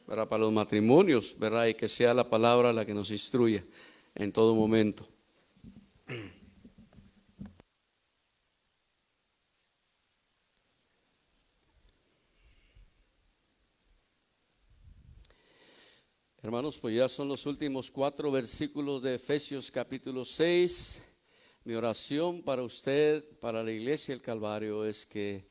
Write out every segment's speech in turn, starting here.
¿verdad? Para los matrimonios, ¿verdad? Y que sea la palabra la que nos instruya en todo momento. Hermanos, pues ya son los últimos 4 versículos de Efesios capítulo 6. Mi oración para usted, para la iglesia del Calvario, es que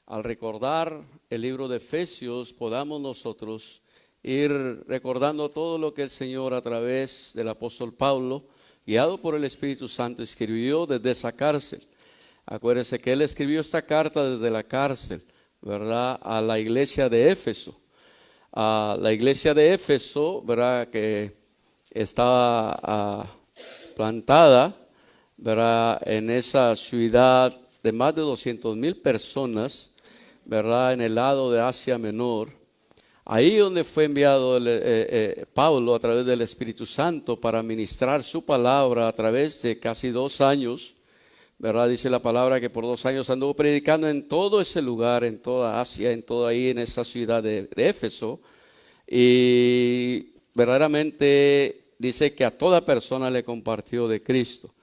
al recordar el libro de Efesios podamos nosotros ir recordando todo lo que el Señor a través del apóstol Pablo, guiado por el Espíritu Santo, escribió desde esa cárcel. Acuérdense que él escribió esta carta desde la cárcel, ¿verdad? A la iglesia de Éfeso. A la iglesia de Éfeso, ¿verdad? Que estaba plantada, ¿verdad? En esa ciudad de más de 200,000 personas, ¿verdad? En el lado de Asia Menor. Ahí donde fue enviado Pablo a través del Espíritu Santo para ministrar su palabra a través de casi 2 años, ¿verdad? Dice la palabra que por 2 años anduvo predicando en todo ese lugar, en toda Asia, en todo ahí, en esa ciudad de Éfeso. Y verdaderamente dice que a toda persona le compartió de Cristo.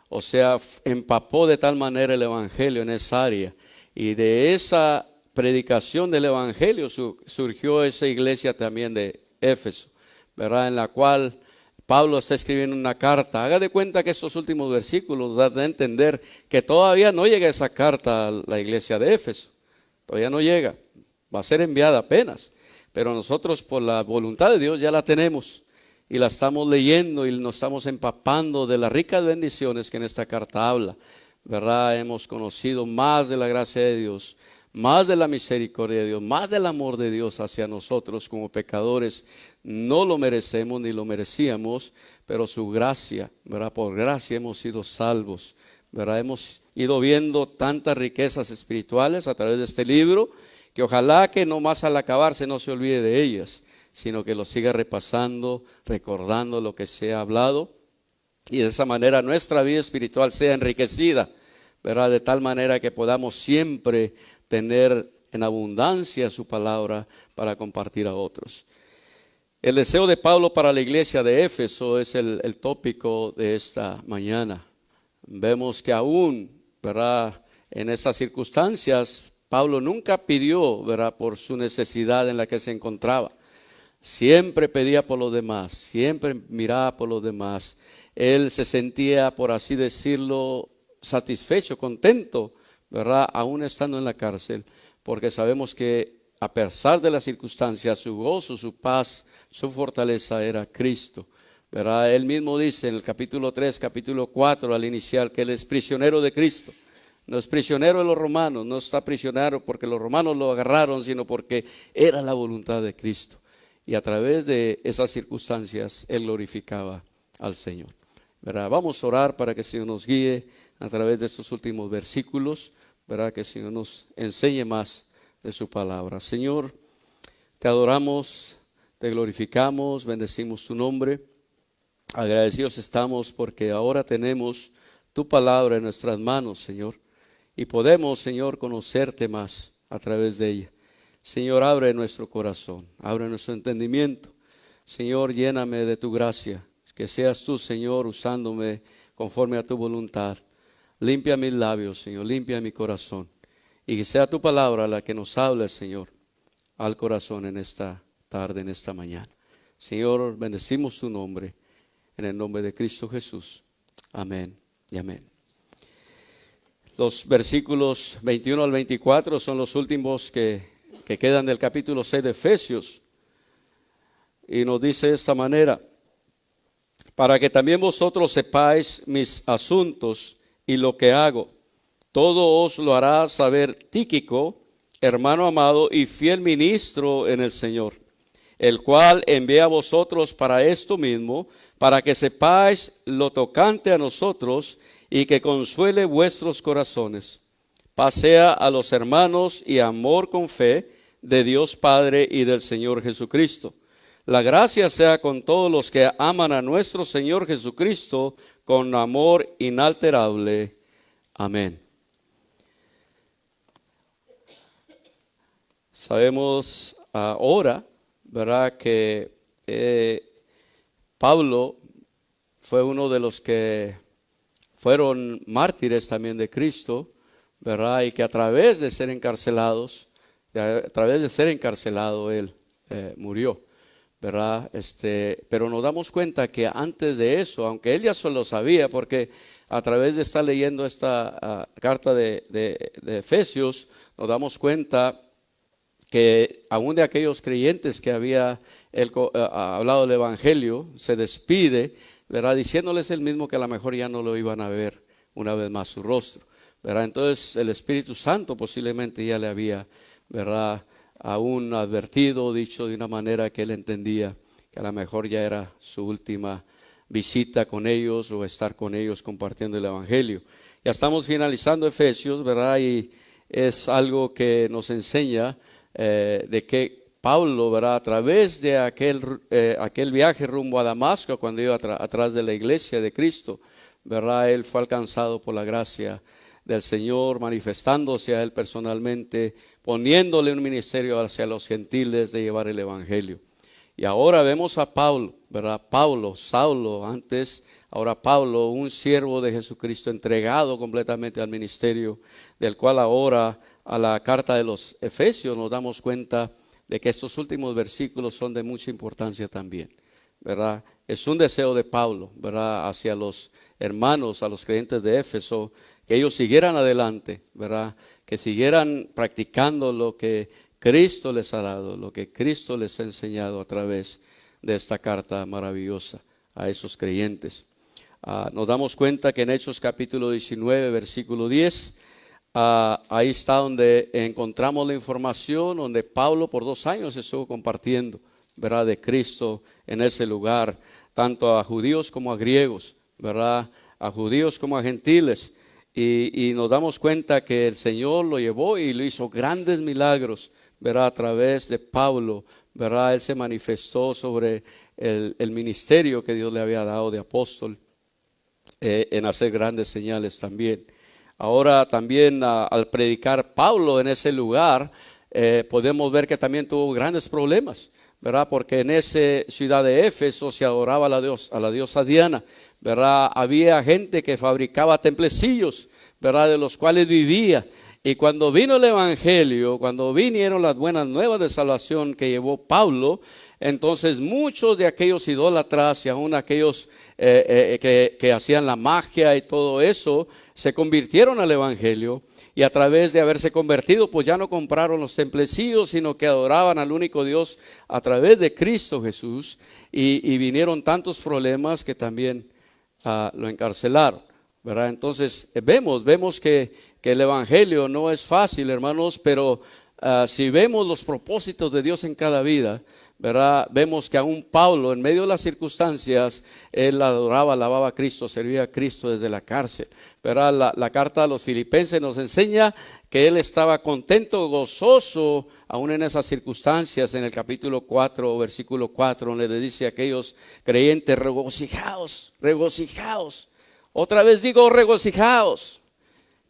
O sea, empapó de tal manera el evangelio en esa área. Y de esa predicación del evangelio surgió esa iglesia también de Éfeso, ¿verdad? En la cual Pablo está escribiendo una carta. Haga de cuenta que estos últimos versículos dan a entender que todavía no llega esa carta a la iglesia de Éfeso. Todavía no llega. Va a ser enviada apenas. Pero nosotros por la voluntad de Dios ya la tenemos. Y la estamos leyendo y nos estamos empapando de las ricas bendiciones que en esta carta habla, ¿verdad? Hemos conocido más de la gracia de Dios, más de la misericordia de Dios, más del amor de Dios hacia nosotros como pecadores. No lo merecemos ni lo merecíamos, pero su gracia, ¿verdad? Por gracia hemos sido salvos, ¿verdad? Hemos ido viendo tantas riquezas espirituales a través de este libro, que ojalá que no más al acabarse no se olvide de ellas, sino que lo siga repasando, recordando lo que se ha hablado, y de esa manera nuestra vida espiritual sea enriquecida, ¿verdad? De tal manera que podamos siempre tener en abundancia su palabra para compartir a otros. El deseo de Pablo para la iglesia de Éfeso es el tópico de esta mañana. Vemos que aún, ¿verdad? En esas circunstancias, Pablo nunca pidió, ¿verdad? Por su necesidad en la que se encontraba. Siempre pedía por los demás, siempre miraba por los demás. Él se sentía, por así decirlo, satisfecho, contento, ¿verdad? Aún estando en la cárcel, porque sabemos que a pesar de las circunstancias, su gozo, su paz, su fortaleza era Cristo, ¿verdad? Él mismo dice en el capítulo 3, capítulo 4, al inicial, que él es prisionero de Cristo. No es prisionero de los romanos, no está prisionero porque los romanos lo agarraron, sino porque era la voluntad de Cristo. Y a través de esas circunstancias, él glorificaba al Señor, ¿verdad? Vamos a orar para que el Señor nos guíe a través de estos últimos versículos, ¿verdad? Que el Señor nos enseñe más de su palabra. Señor, te adoramos, te glorificamos, bendecimos tu nombre. Agradecidos estamos porque ahora tenemos tu palabra en nuestras manos, Señor, y podemos, Señor, conocerte más a través de ella. Señor, abre nuestro corazón, abre nuestro entendimiento. Señor, lléname de tu gracia, que seas tú, Señor, usándome conforme a tu voluntad. Limpia mis labios, Señor, limpia mi corazón, y que sea tu palabra la que nos hable, Señor, al corazón en esta tarde, en esta mañana. Señor, bendecimos tu nombre, en el nombre de Cristo Jesús. Amén y amén. Los versículos 21 al 24 son los últimos que quedan del capítulo 6 de Efesios, y nos dice de esta manera: para que también vosotros sepáis mis asuntos y lo que hago, todo os lo hará saber Tíquico, hermano amado y fiel ministro en el Señor, el cual envía a vosotros para esto mismo, para que sepáis lo tocante a nosotros y que consuele vuestros corazones. Pasea a los hermanos y amor con fe de Dios Padre y del Señor Jesucristo. La gracia sea con todos los que aman a nuestro Señor Jesucristo con amor inalterable. Amén. Sabemos ahora, ¿verdad? Que Pablo fue uno de los que fueron mártires también de Cristo, ¿verdad? Y que a través de ser encarcelados, él murió, ¿verdad? Pero nos damos cuenta que antes de eso, aunque él ya solo sabía, porque a través de estar leyendo esta carta de Efesios, nos damos cuenta que aún de aquellos creyentes que había él hablado del Evangelio, se despide, ¿verdad? Diciéndoles él mismo que a lo mejor ya no lo iban a ver una vez más su rostro, ¿verdad? Entonces el Espíritu Santo posiblemente ya le había, ¿verdad?, aún advertido, dicho de una manera que él entendía que a lo mejor ya era su última visita con ellos o estar con ellos compartiendo el Evangelio. Ya estamos finalizando Efesios, ¿verdad? Y es algo que nos enseña de que Pablo, ¿verdad?, a través de aquel viaje rumbo a Damasco, cuando iba atrás de la iglesia de Cristo, ¿verdad?, él fue alcanzado por la gracia del Señor, manifestándose a él personalmente, poniéndole un ministerio hacia los gentiles de llevar el Evangelio. Y ahora vemos a Pablo, ¿verdad? Saulo antes, ahora Pablo, un siervo de Jesucristo, entregado completamente al ministerio, del cual ahora a la carta de los Efesios nos damos cuenta de que estos últimos versículos son de mucha importancia también, ¿verdad? Es un deseo de Pablo, ¿verdad?, hacia los hermanos, a los creyentes de Éfeso, que ellos siguieran adelante, ¿verdad?, que siguieran practicando lo que Cristo les ha dado, lo que Cristo les ha enseñado a través de esta carta maravillosa a esos creyentes. Nos damos cuenta que en Hechos capítulo 19, versículo 10, ahí está donde encontramos la información, donde Pablo por 2 años estuvo compartiendo, ¿verdad?, de Cristo en ese lugar, tanto a judíos como a griegos, ¿verdad?, a judíos como a gentiles. Y nos damos cuenta que el Señor lo llevó y lo hizo grandes milagros, ¿verdad?, a través de Pablo, ¿verdad? Él se manifestó sobre el ministerio que Dios le había dado de apóstol, en hacer grandes señales también. Ahora también al predicar Pablo en ese lugar, podemos ver que también tuvo grandes problemas, ¿verdad? Porque en esa ciudad de Éfeso se adoraba a la diosa Diana, ¿verdad? Había gente que fabricaba templecillos, ¿verdad?, de los cuales vivía. Y cuando vino el Evangelio, cuando vinieron las buenas nuevas de salvación que llevó Pablo, entonces muchos de aquellos idólatras y aún aquellos que hacían la magia y todo eso, se convirtieron al Evangelio. Y a través de haberse convertido, pues ya no compraron los templecillos, sino que adoraban al único Dios a través de Cristo Jesús. Y vinieron tantos problemas que también lo encarcelaron, ¿verdad? Entonces vemos que el Evangelio no es fácil, hermanos, pero si vemos los propósitos de Dios en cada vida, ¿verdad?, vemos que aún Pablo, en medio de las circunstancias, él adoraba, alababa a Cristo, servía a Cristo desde la cárcel, ¿verdad? La carta a los Filipenses nos enseña que él estaba contento, gozoso, aún en esas circunstancias. En el capítulo 4, versículo 4, donde le dice a aquellos creyentes: regocijaos, regocijaos. Otra vez digo, regocijaos.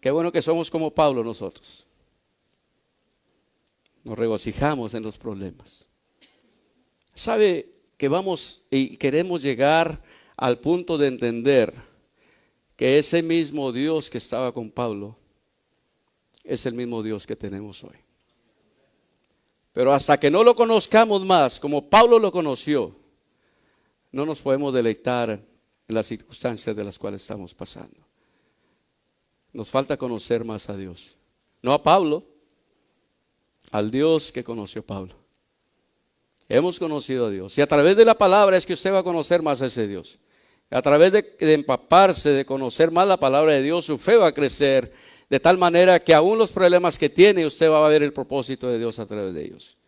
Qué bueno que somos como Pablo nosotros. Nos regocijamos en los problemas. Sabe que vamos y queremos llegar al punto de entender que ese mismo Dios que estaba con Pablo es el mismo Dios que tenemos hoy. Pero hasta que no lo conozcamos más, como Pablo lo conoció, no nos podemos deleitar en las circunstancias de las cuales estamos pasando. Nos falta conocer más a Dios. No a Pablo, al Dios que conoció Pablo. Hemos conocido a Dios. Y a través de la palabra es que usted va a conocer más a ese Dios. A través de empaparse, de conocer más la palabra de Dios, su fe va a crecer de tal manera que aún los problemas que tiene, usted va a ver el propósito de Dios a través de ellos.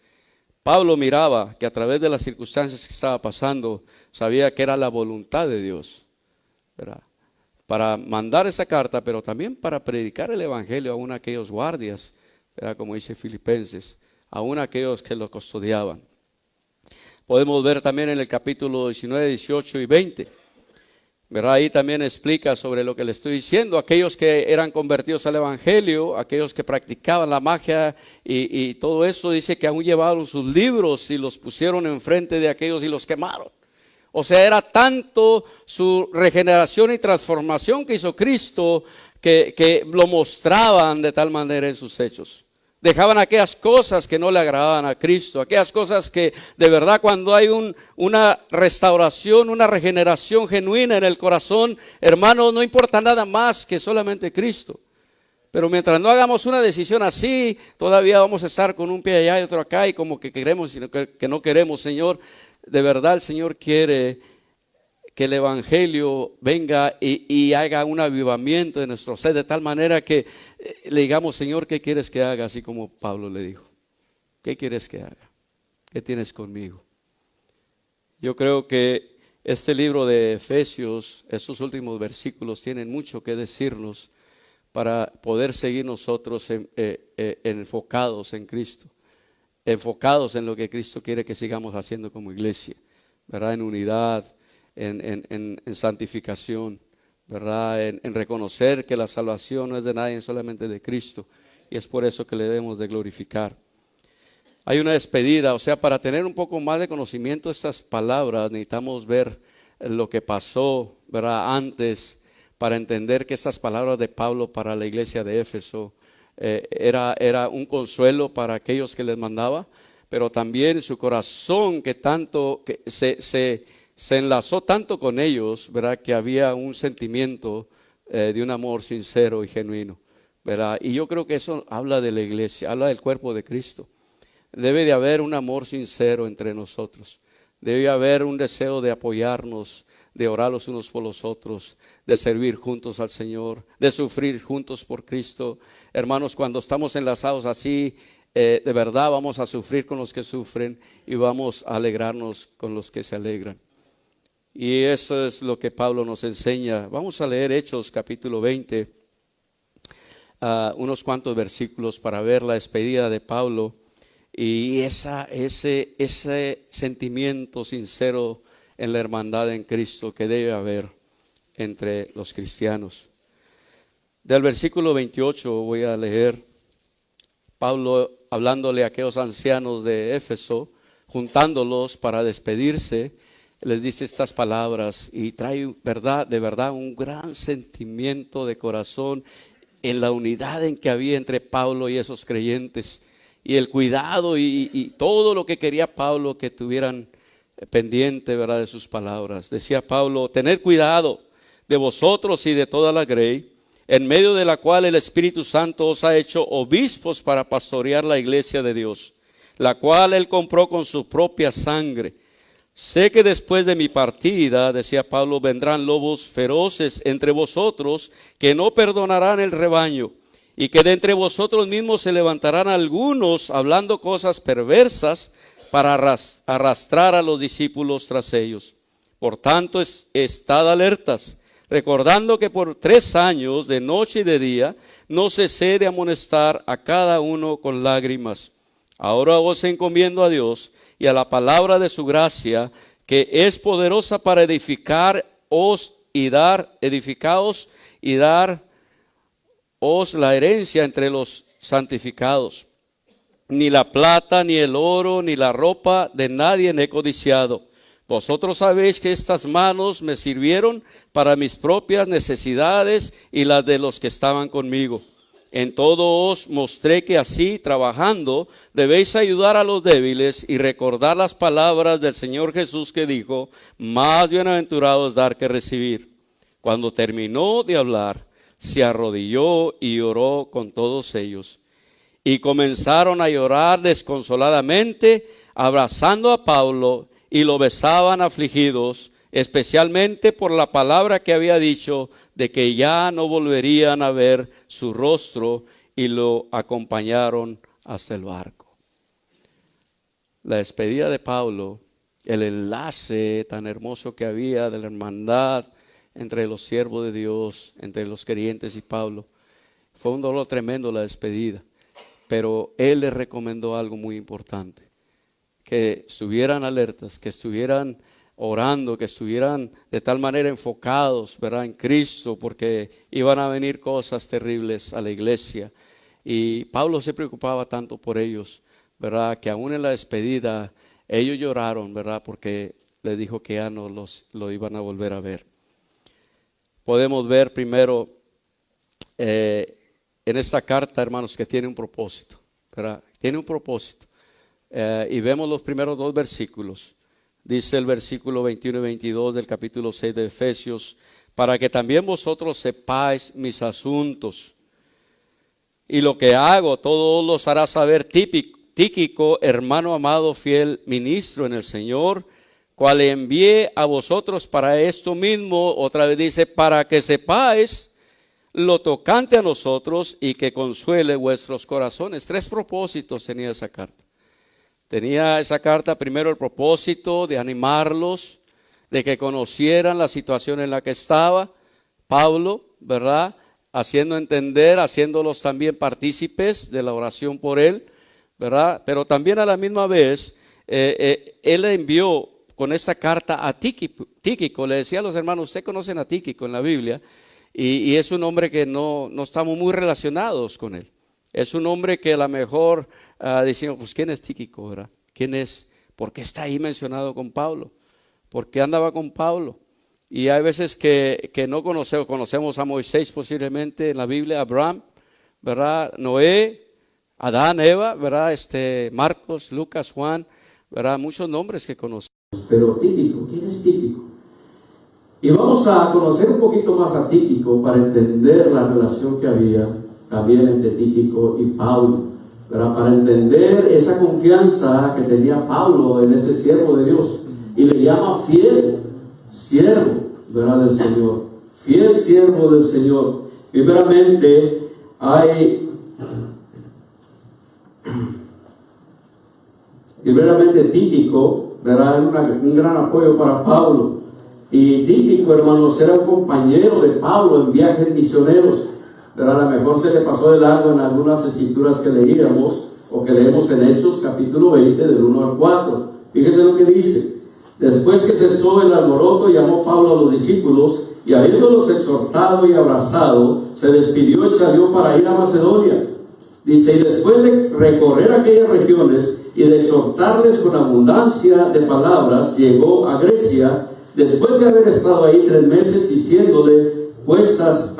Pablo miraba que a través de las circunstancias que estaba pasando, sabía que era la voluntad de Dios, ¿verdad?, para mandar esa carta, pero también para predicar el Evangelio aún a aquellos guardias, ¿verdad?, como dice Filipenses, aún a aquellos que lo custodiaban. Podemos ver también en el capítulo 19, 18 y 20, ¿verdad? Ahí también explica sobre lo que le estoy diciendo. Aquellos que eran convertidos al Evangelio, aquellos que practicaban la magia y todo eso, dice que aún llevaron sus libros y los pusieron enfrente de aquellos y los quemaron. O sea, era tanto su regeneración y transformación que hizo Cristo que lo mostraban de tal manera en sus hechos. Dejaban aquellas cosas que no le agradaban a Cristo, aquellas cosas que de verdad cuando hay una restauración, una regeneración genuina en el corazón, hermanos, no importa nada más que solamente Cristo. Pero mientras no hagamos una decisión así, todavía vamos a estar con un pie allá y otro acá y como que queremos, sino que no queremos, Señor. De verdad el Señor quiere que el Evangelio venga y haga un avivamiento de nuestro ser, de tal manera que le digamos, Señor, ¿qué quieres que haga? Así como Pablo le dijo, ¿qué quieres que haga? ¿Qué tienes conmigo? Yo creo que este libro de Efesios, estos últimos versículos tienen mucho que decirnos para poder seguir nosotros enfocados en Cristo, enfocados en lo que Cristo quiere que sigamos haciendo como iglesia, ¿verdad? En unidad, en santificación, ¿verdad? En reconocer que la salvación no es de nadie, solamente de Cristo, y es por eso que le debemos de glorificar. Hay una despedida, o sea, para tener un poco más de conocimiento de estas palabras necesitamos ver lo que pasó, ¿verdad? Antes, para entender que estas palabras de Pablo para la iglesia de Éfeso era un consuelo para aquellos que les mandaba, pero también su corazón que tanto que se enlazó tanto con ellos, ¿verdad? Que había un sentimiento de un amor sincero y genuino, ¿verdad? Y yo creo que eso habla de la iglesia, habla del cuerpo de Cristo. Debe de haber un amor sincero entre nosotros. Debe haber un deseo de apoyarnos, de orar los unos por los otros, de servir juntos al Señor, de sufrir juntos por Cristo. Hermanos, cuando estamos enlazados así, de verdad vamos a sufrir con los que sufren y vamos a alegrarnos con los que se alegran. Y eso es lo que Pablo nos enseña. Vamos a leer Hechos capítulo 20, unos cuantos versículos para ver la despedida de Pablo y ese sentimiento sincero en la hermandad en Cristo que debe haber entre los cristianos. Del versículo 28 voy a leer, Pablo hablándole a aquellos ancianos de Éfeso, juntándolos para despedirse, les dice estas palabras y trae de verdad un gran sentimiento de corazón en la unidad en que había entre Pablo y esos creyentes y el cuidado y todo lo que quería Pablo que tuvieran pendiente, ¿verdad?, de sus palabras. Decía Pablo, tened cuidado de vosotros y de toda la grey, en medio de la cual el Espíritu Santo os ha hecho obispos para pastorear la iglesia de Dios, la cual él compró con su propia sangre. Sé que después de mi partida, decía Pablo, vendrán lobos feroces entre vosotros que no perdonarán el rebaño, y que de entre vosotros mismos se levantarán algunos hablando cosas perversas para arrastrar a los discípulos tras ellos. Por tanto, estad alertas, recordando que por 3 años, de noche y de día, no cesé de amonestar a cada uno con lágrimas. Ahora os encomiendo a Dios y a la palabra de su gracia, que es poderosa para edificaos y daros la herencia entre los santificados. Ni la plata, ni el oro, ni la ropa de nadie he codiciado. Vosotros sabéis que estas manos me sirvieron para mis propias necesidades y las de los que estaban conmigo. En todo os mostré que así, trabajando, debéis ayudar a los débiles y recordar las palabras del Señor Jesús que dijo, más bienaventurado es dar que recibir. Cuando terminó de hablar, se arrodilló y oró con todos ellos. Y comenzaron a llorar desconsoladamente, abrazando a Pablo, y lo besaban afligidos, especialmente por la palabra que había dicho de que ya no volverían a ver su rostro, y lo acompañaron hasta el barco. La despedida de Pablo, el enlace tan hermoso que había de la hermandad entre los siervos de Dios, entre los creyentes y Pablo, fue un dolor tremendo la despedida. Pero él les recomendó algo muy importante, que estuvieran alertas, que estuvieran orando, que estuvieran de tal manera enfocados, ¿verdad?, en Cristo, porque iban a venir cosas terribles a la iglesia. Y Pablo se preocupaba tanto por ellos, ¿verdad?, que aún en la despedida ellos lloraron, ¿verdad?, porque les dijo que ya no lo iban a volver a ver. Podemos ver primero en esta carta, hermanos, que tiene un propósito, ¿verdad? Tiene un propósito. Y vemos los primeros 2 versículos. Dice el versículo 21 y 22 del capítulo 6 de Efesios: para que también vosotros sepáis mis asuntos, y lo que hago, todo los hará saber Tíquico, hermano amado, fiel ministro en el Señor, cual envié a vosotros para esto mismo. Otra vez dice, para que sepáis lo tocante a nosotros y que consuele vuestros corazones. 3 propósitos tenía esa carta. Tenía esa carta primero el propósito de animarlos, de que conocieran la situación en la que estaba Pablo, ¿verdad?, haciendo entender, haciéndolos también partícipes de la oración por él, ¿verdad? Pero también a la misma vez, él le envió con esta carta a Tíquico. Le decía a los hermanos, ustedes conocen a Tíquico en la Biblia, y es un hombre que no estamos muy relacionados con él. Es un hombre que a lo mejor decimos, pues ¿quién es Tíquico, verdad? ¿Quién es? ¿Por qué está ahí mencionado con Pablo? ¿Por qué andaba con Pablo? Y hay veces que no conocemos a Moisés posiblemente en la Biblia, Abraham, ¿verdad?, Noé, Adán, Eva, ¿verdad?, Marcos, Lucas, Juan, ¿verdad?, muchos nombres que conocemos. Pero Tíquico, ¿quién es Tíquico? Y vamos a conocer un poquito más a Tíquico para entender la relación que había también entre Tíquico y Pablo, ¿verdad?, para entender esa confianza que tenía Pablo en ese siervo de Dios, y le llama fiel siervo, ¿verdad?, del Señor, fiel siervo del Señor. Primeramente Tíquico, ¿verdad?, es un gran apoyo para Pablo. Y Tíquico, hermanos, era un compañero de Pablo en viajes misioneros, ¿verdad? A lo mejor se le pasó de largo en algunas escrituras que leíamos o que leemos en Hechos capítulo 20 del 1 al 4. Fíjese lo que dice: después que cesó el alboroto, llamó Pablo a los discípulos, y habiéndolos exhortado y abrazado, se despidió y salió para ir a Macedonia. Dice, y después de recorrer aquellas regiones y de exhortarles con abundancia de palabras, llegó a Grecia, después de haber estado ahí 3 meses y siéndole puestas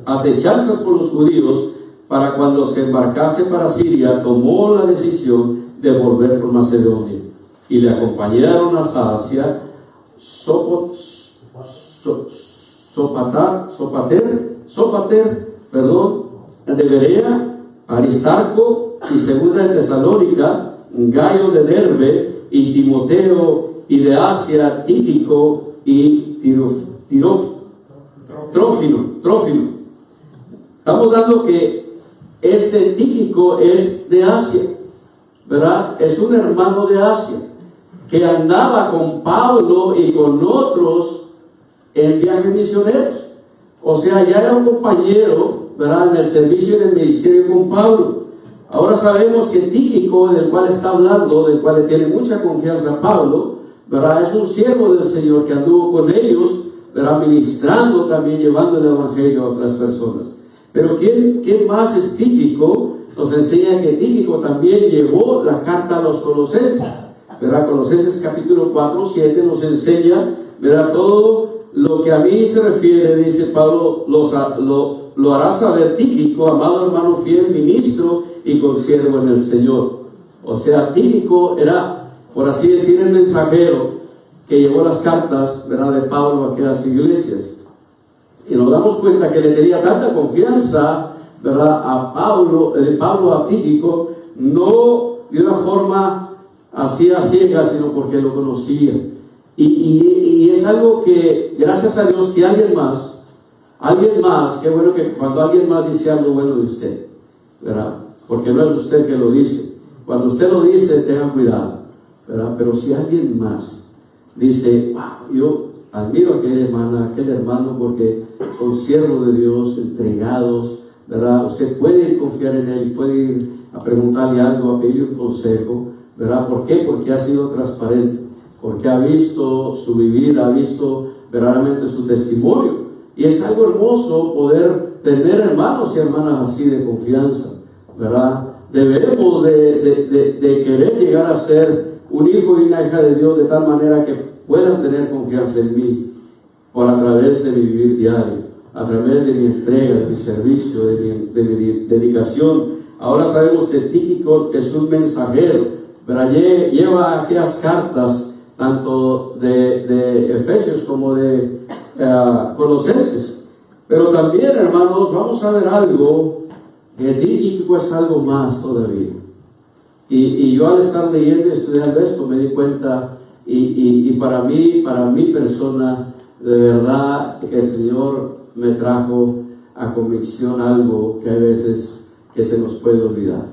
acechanzas por los judíos, para cuando se embarcase para Siria, tomó la decisión de volver por Macedonia. Y le acompañaron hasta Asia Sopater, de Berea, Aristarco, y segunda de Tesalónica, Gayo de Derbe, y Timoteo, y de Asia, Tíquico y Trófimo. Estamos dando que este Tíquico es de Asia, ¿verdad? Es un hermano de Asia que andaba con Pablo y con otros en viajes misioneros. O sea, ya era un compañero, ¿verdad?, en el servicio y en el ministerio con Pablo. Ahora sabemos que Tíquico, del cual está hablando, del cual le tiene mucha confianza Pablo, ¿verdad?, es un siervo del Señor que anduvo con ellos, ¿verdad?, ministrando también, llevando el evangelio a otras personas. Pero ¿quién más es Tíquico? Nos enseña que Tíquico también llevó la carta a los Colosenses, ¿verdad? Colosenses capítulo 4, 7 nos enseña, ¿verdad?, todo lo que a mí se refiere, dice Pablo, lo hará saber Tíquico, amado hermano fiel, ministro y consiervo en el Señor. O sea, Tíquico era, por así decir, el mensajero que llevó las cartas, ¿verdad?, de Pablo a aquellas iglesias. Y nos damos cuenta que le tenía tanta confianza, ¿verdad?, a Pablo a Tíquico, no de una forma así a ciegas, sino porque lo conocía. Y es algo que, gracias a Dios, que alguien más, qué bueno que cuando alguien más dice algo bueno de usted, ¿verdad?, porque no es usted que lo dice. Cuando usted lo dice, tenga cuidado, ¿verdad? Pero si alguien más dice, wow, yo admiro a aquel hermano porque son siervos de Dios, entregados, ¿verdad? Usted puede confiar en él, puede ir a preguntarle algo, a pedir un consejo, ¿verdad? ¿Por qué? Porque ha sido transparente. porque ha visto su vivir, ha visto verdaderamente su testimonio. Y es algo hermoso poder tener hermanos y hermanas así de confianza, ¿verdad? Debemos de querer llegar a ser un hijo y una hija de Dios de tal manera que puedan tener confianza en mí, por a través de mi vivir diario, a través de mi entrega, de mi servicio, de mi dedicación. Ahora sabemos que Tíquico es un mensajero, ¿verdad? Lleva aquellas cartas, tanto de Efesios como de Colosenses. Pero también, hermanos, vamos a ver algo, que Tíquico es algo más todavía. Y yo al estar leyendo y estudiando esto me di cuenta, y para mi persona, de verdad que el Señor me trajo a convicción algo que hay veces que se nos puede olvidar.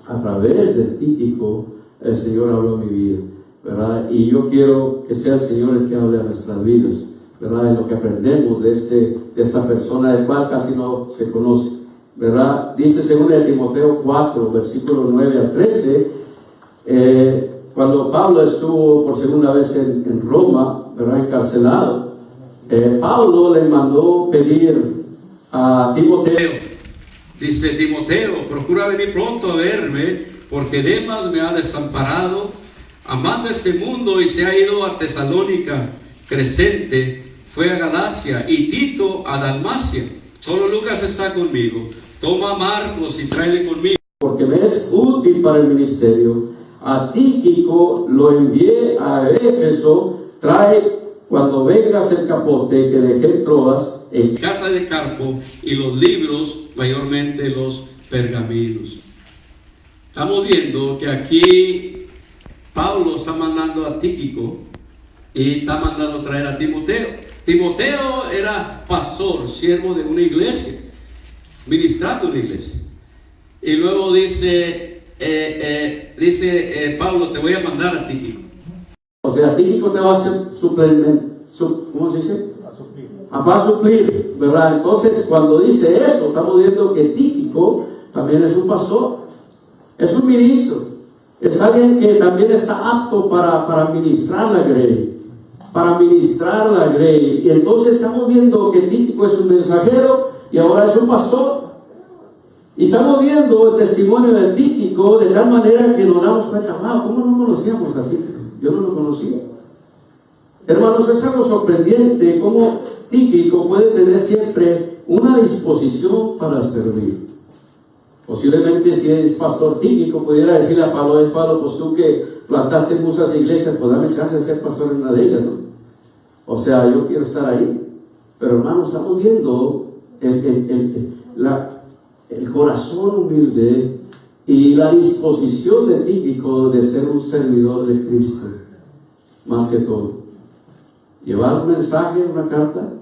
A través del Tíquico el Señor habló mi vida, ¿verdad? Y yo quiero que sea el Señor el que hable a nuestras vidas, ¿verdad? En lo que aprendemos de esta persona, del cual casi no se conoce, ¿verdad? Dice 2 Timoteo 4, versículos 9 al 13, cuando Pablo estuvo por segunda vez en Roma, ¿verdad? Encarcelado, Pablo le mandó pedir a Timoteo. Dice: Timoteo, procura venir pronto a verme, porque Demas me ha desamparado, amando este mundo, y se ha ido a Tesalónica. Crescente fue a Galacia, y Tito a Dalmacia. Solo Lucas está conmigo. Toma a Marcos y tráele conmigo, porque me es útil para el ministerio. A Tíquico lo envié a Éfeso. Trae cuando vengas el capote que dejé en Troas, en casa de Carpo, y los libros, mayormente los pergaminos. Estamos viendo que aquí Pablo está mandando a Tíquico y está mandando traer a Timoteo. Timoteo era pastor, siervo de una iglesia, ministrando una iglesia. Y luego dice Pablo: te voy a mandar a Tíquico. O sea, Tíquico te va a hacer ¿cómo se dice? Va a suplir, ¿verdad? Entonces, cuando dice eso, estamos viendo que Tíquico también es un pastor, es un ministro, es alguien que también está apto para ministrar la grey, Y entonces estamos viendo que Tíquico es un mensajero y ahora es un pastor. Y estamos viendo el testimonio de Tíquico de tal manera que nos damos cuenta: wow, ¿cómo no conocíamos a Tíquico? Yo no lo conocía. Hermanos, es algo sorprendente cómo Tíquico puede tener siempre una disposición para servir. Posiblemente, si es pastor Tíquico, pudiera decirle a Pablo: Pablo, pues tú que plantaste muchas iglesias, pues dame chance de ser pastor en una de ellas, ¿no? O sea, yo quiero estar ahí. Pero hermanos, estamos viendo el corazón humilde y la disposición de Tíquico de ser un servidor de Cristo, más que todo. Llevar un mensaje, una carta,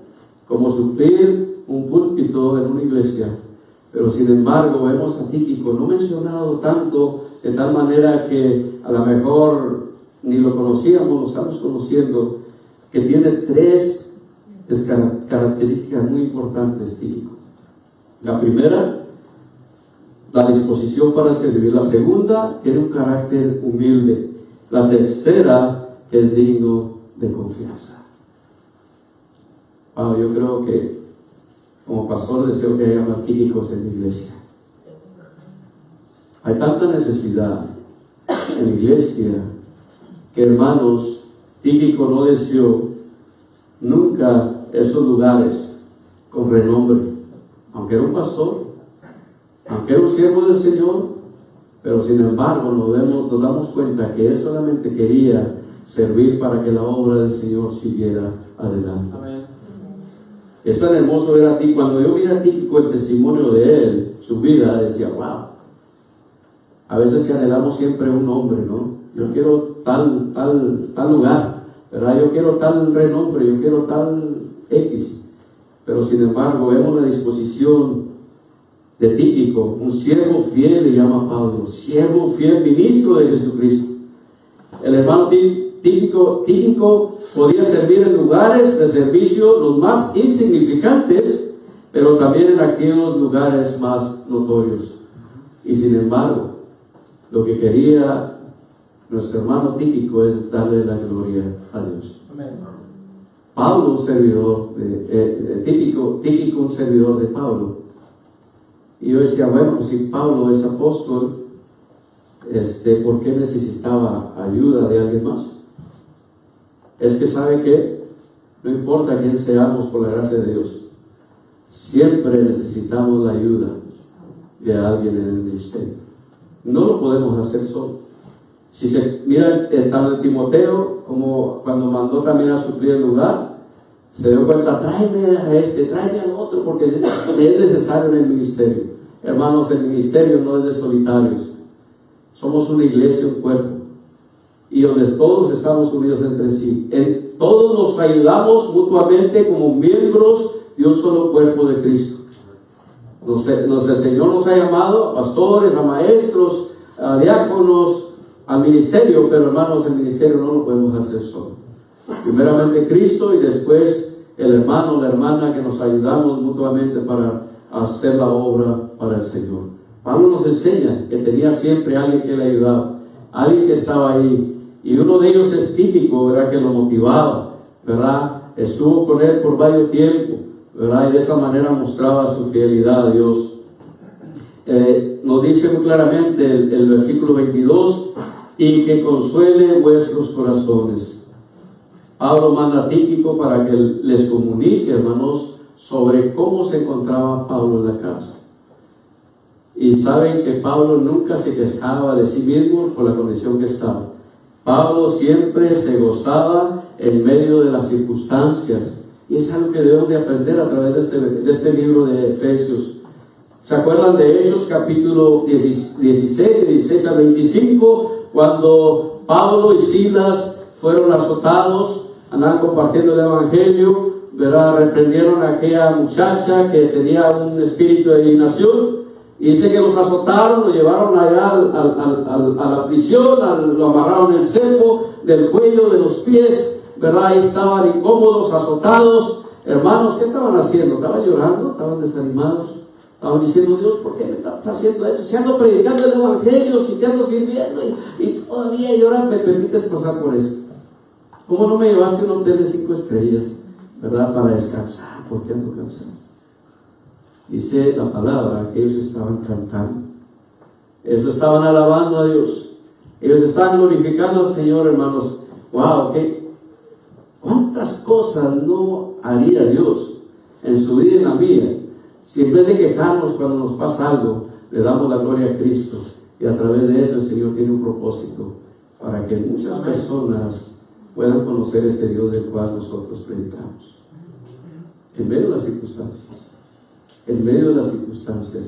como suplir un púlpito en una iglesia. Pero sin embargo, vemos a Tíquico no mencionado tanto, de tal manera que a lo mejor ni lo conocíamos, lo estamos conociendo, que tiene 3 características muy importantes, Tíquico. La primera, la disposición para servir. La segunda, tiene un carácter humilde. La tercera, que es digno de confianza. Yo creo que como pastor deseo que haya más Tíquicos en la iglesia. Hay tanta necesidad en la iglesia que, hermanos, Tíquico no deseó nunca esos lugares con renombre, aunque era un pastor, aunque era un siervo del Señor, pero sin embargo nos damos cuenta que él solamente quería servir para que la obra del Señor siguiera adelante. Amén. Es tan hermoso ver a ti. Cuando yo mira a Tíquico, el testimonio de él, su vida, decía: wow. A veces que anhelamos siempre un nombre, ¿no? Yo quiero tal lugar, ¿verdad? Yo quiero tal renombre, yo quiero tal X. Pero sin embargo, vemos la disposición de Tíquico, un siervo fiel, le llama Pablo, siervo fiel, ministro de Jesucristo. El hermano Tíquico podía servir en lugares de servicio los más insignificantes, pero también en aquellos lugares más notorios. Y sin embargo, lo que quería nuestro hermano Tíquico, es darle la gloria a Dios. Amén. Pablo, un servidor, Tíquico, un servidor de Pablo. Y yo decía, bueno, si Pablo es apóstol, ¿por qué necesitaba ayuda de alguien más? Es que sabe que no importa quién seamos, por la gracia de Dios, siempre necesitamos la ayuda de alguien en el ministerio. No lo podemos hacer solo. Si se mira tanto en Timoteo, como cuando mandó también a suplir el lugar, se dio cuenta, tráeme a tráeme al otro, porque es necesario en el ministerio. Hermanos, el ministerio no es de solitarios. Somos una iglesia, un cuerpo, y donde todos estamos unidos entre sí. Todos nos ayudamos mutuamente como miembros de un solo cuerpo de Cristo. El Señor nos ha llamado a pastores, a maestros, a diáconos, al ministerio, pero hermanos, el ministerio no lo podemos hacer solo. Primeramente Cristo y después el hermano, la hermana, que nos ayudamos mutuamente para hacer la obra para el Señor. Pablo nos enseña que tenía siempre alguien que le ayudaba, alguien que estaba ahí, y uno de ellos es Tíquico, ¿verdad?, que lo motivaba, ¿verdad? Estuvo con él por varios tiempos, ¿verdad? Y de esa manera mostraba su fidelidad a Dios. Nos dice muy claramente el versículo 22, y que consuele vuestros corazones. Pablo manda a Tíquico para que les comunique, hermanos, sobre cómo se encontraba Pablo en la casa. Y saben que Pablo nunca se quejaba de sí mismo por la condición que estaba. Pablo siempre se gozaba en medio de las circunstancias. Y es algo que debemos de aprender a través de este libro de Efesios. ¿Se acuerdan de Hechos capítulo 16 al 25? Cuando Pablo y Silas fueron azotados, andaban compartiendo el evangelio, ¿verdad? Reprendieron a aquella muchacha que tenía un espíritu de adivinación, y dice que los azotaron, lo llevaron allá a la prisión, lo amarraron el cepo del cuello, de los pies, ¿verdad? Ahí estaban incómodos, azotados. Hermanos, ¿qué estaban haciendo? ¿Estaban llorando? ¿Estaban desanimados? Estaban diciendo, Dios, ¿por qué me está haciendo eso? Si ando predicando el evangelio, si te ando sirviendo y todavía lloran, ¿me permites pasar por eso? ¿Cómo no me llevaste a un hotel de 5 estrellas, ¿verdad? Para descansar, porque ando cansado. Dice la palabra que ellos estaban cantando, ellos estaban alabando a Dios, ellos estaban glorificando al Señor, hermanos. ¡Wow! ¿Cuántas cosas no haría Dios en su vida y en la mía? Si en vez de quejarnos cuando nos pasa algo, le damos la gloria a Cristo, y a través de eso el Señor tiene un propósito para que muchas personas puedan conocer ese Dios del cual nosotros predicamos. En medio de las circunstancias. En medio de las circunstancias.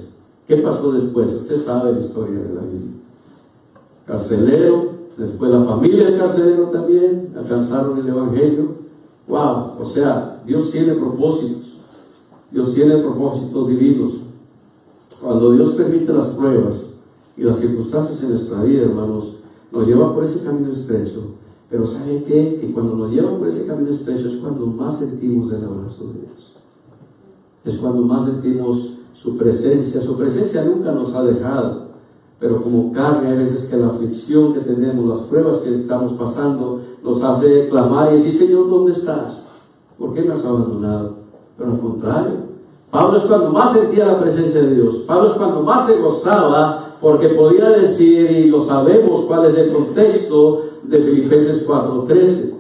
¿Qué pasó después? Usted sabe la historia de la Biblia. Carcelero, después la familia del carcelero también alcanzaron el evangelio. ¡Wow! O sea, Dios tiene propósitos. Dios tiene propósitos divinos. Cuando Dios permite las pruebas y las circunstancias en nuestra vida, hermanos, nos lleva por ese camino estrecho. Pero ¿sabe qué? Que cuando nos lleva por ese camino estrecho es cuando más sentimos el abrazo de Dios. Es cuando más sentimos su presencia. Su presencia nunca nos ha dejado, pero como carne, hay veces que la aflicción que tenemos, las pruebas que estamos pasando, nos hace clamar y decir, Señor, ¿dónde estás? ¿Por qué me has abandonado? Pero al contrario, Pablo es cuando más sentía la presencia de Dios. Pablo es cuando más se gozaba, porque podía decir, y lo sabemos cuál es el contexto de Filipenses 4:13.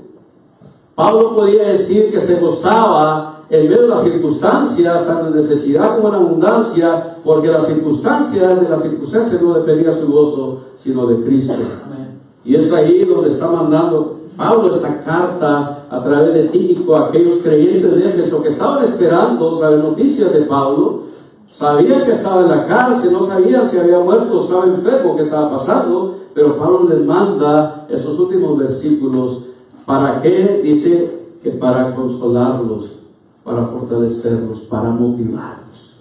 Pablo podía decir que se gozaba en medio de las circunstancias, tanto en necesidad como en abundancia, porque de las circunstancias no dependía su gozo, sino de Cristo. Y es ahí donde está mandando Pablo esa carta a través de Tíquico a aquellos creyentes de Éfeso que estaban esperando saber noticias de Pablo. Sabían que estaba en la cárcel, no sabían si había muerto, estaba enfermo, qué estaba pasando, pero Pablo les manda esos últimos versículos. ¿Para qué? Dice que para consolarlos, para fortalecerlos, para motivarlos,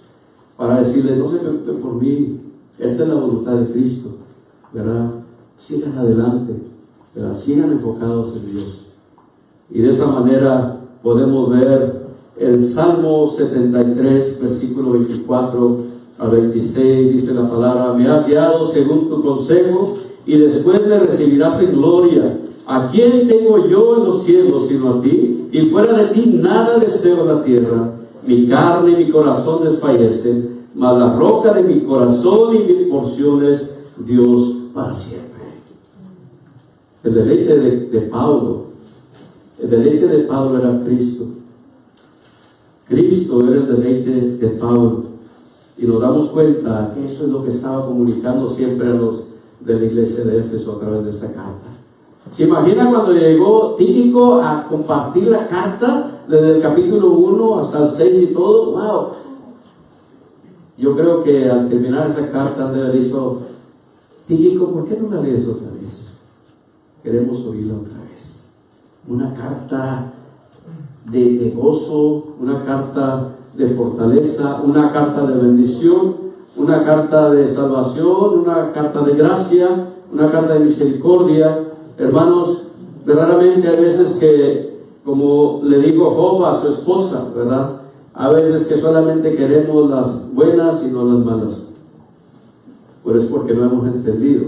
para decirles, no se preocupen por mí, esta es la voluntad de Cristo, ¿verdad? Sigan adelante, ¿verdad? Sigan enfocados en Dios. Y de esa manera podemos ver el Salmo 73, versículo 24 a 26, dice la palabra, me has guiado según tu consejo y después me recibirás en gloria. ¿A quién tengo yo en los cielos sino a ti? Y fuera de ti nada deseo en la tierra. Mi carne y mi corazón desfallecen, mas la roca de mi corazón y mi porción es Dios para siempre. El deleite de Pablo, el deleite de Pablo era Cristo. Cristo era el deleite de Pablo. Y nos damos cuenta que eso es lo que estaba comunicando siempre a los de la iglesia de Éfeso a través de esta carta. ¿Se imagina cuando llegó Tíquico a compartir la carta desde el capítulo 1 hasta el 6 y todo? ¡Wow! Yo creo que al terminar esa carta han de haber dicho: Tíquico, ¿por qué no la lees otra vez? Queremos oírla otra vez. Una carta de gozo, una carta de fortaleza, una carta de bendición, una carta de salvación, una carta de gracia, una carta de misericordia. Hermanos, verdaderamente hay veces que, como le dijo Job a su esposa, ¿verdad? A veces que solamente queremos las buenas y no las malas. Pues es porque no hemos entendido.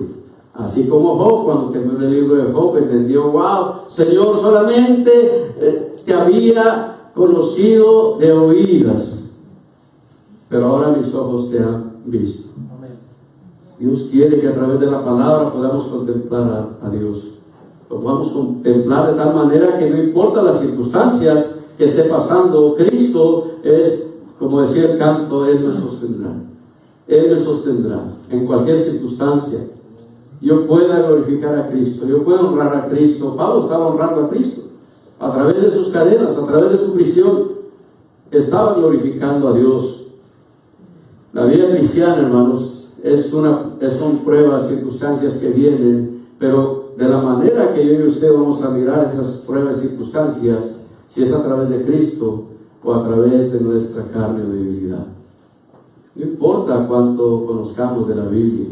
Así como Job, cuando terminó el libro de Job, entendió: wow, Señor, solamente te había conocido de oídas, pero ahora mis ojos te han visto. Dios quiere que a través de la palabra podamos contemplar a Dios. Lo podamos contemplar de tal manera que no importa las circunstancias que esté pasando, Cristo es, como decía el canto, Él me sostendrá. Él me sostendrá en cualquier circunstancia. Yo pueda glorificar a Cristo, yo puedo honrar a Cristo. Pablo estaba honrando a Cristo a través de sus cadenas, a través de su prisión. Estaba glorificando a Dios. La vida cristiana, hermanos, son pruebas, circunstancias que vienen, pero de la manera que yo y usted vamos a mirar esas pruebas y circunstancias, si es a través de Cristo o a través de nuestra carne o debilidad. No importa cuánto conozcamos de la Biblia,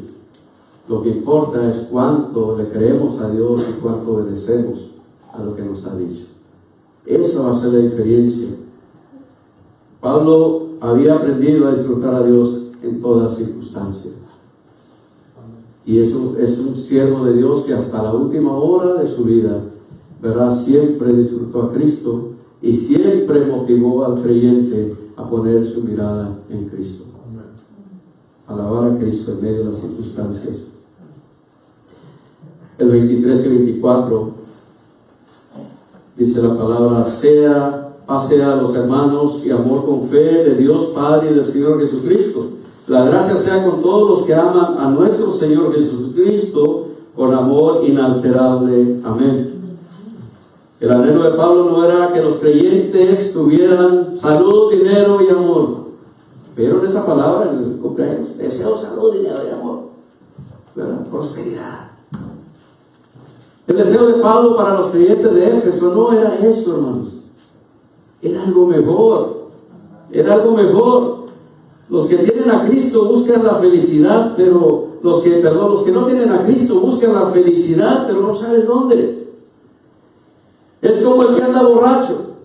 lo que importa es cuánto le creemos a Dios y cuánto obedecemos a lo que nos ha dicho. Eso va a ser la diferencia. Pablo había aprendido a disfrutar a Dios en todas circunstancias. Y eso es un siervo de Dios que hasta la última hora de su vida, ¿verdad?, siempre disfrutó a Cristo y siempre motivó al creyente a poner su mirada en Cristo. Alabar a Cristo en medio de las circunstancias. El 23 y 24 dice la palabra: paz sea a los hermanos y amor con fe de Dios Padre y del Señor Jesucristo. La gracia sea con todos los que aman a nuestro Señor Jesucristo con amor inalterable. Amén. El anhelo de Pablo no era que los creyentes tuvieran salud, dinero y amor. ¿Vieron esa palabra en el cumpleaños? Deseo salud, dinero y amor, ¿verdad? Prosperidad. El deseo de Pablo para los creyentes de Éfeso no era eso, hermanos. Era algo mejor. Era algo mejor. Los que tienen a Cristo buscan la felicidad, pero los que no tienen a Cristo buscan la felicidad, pero no saben dónde. Es como el que anda borracho.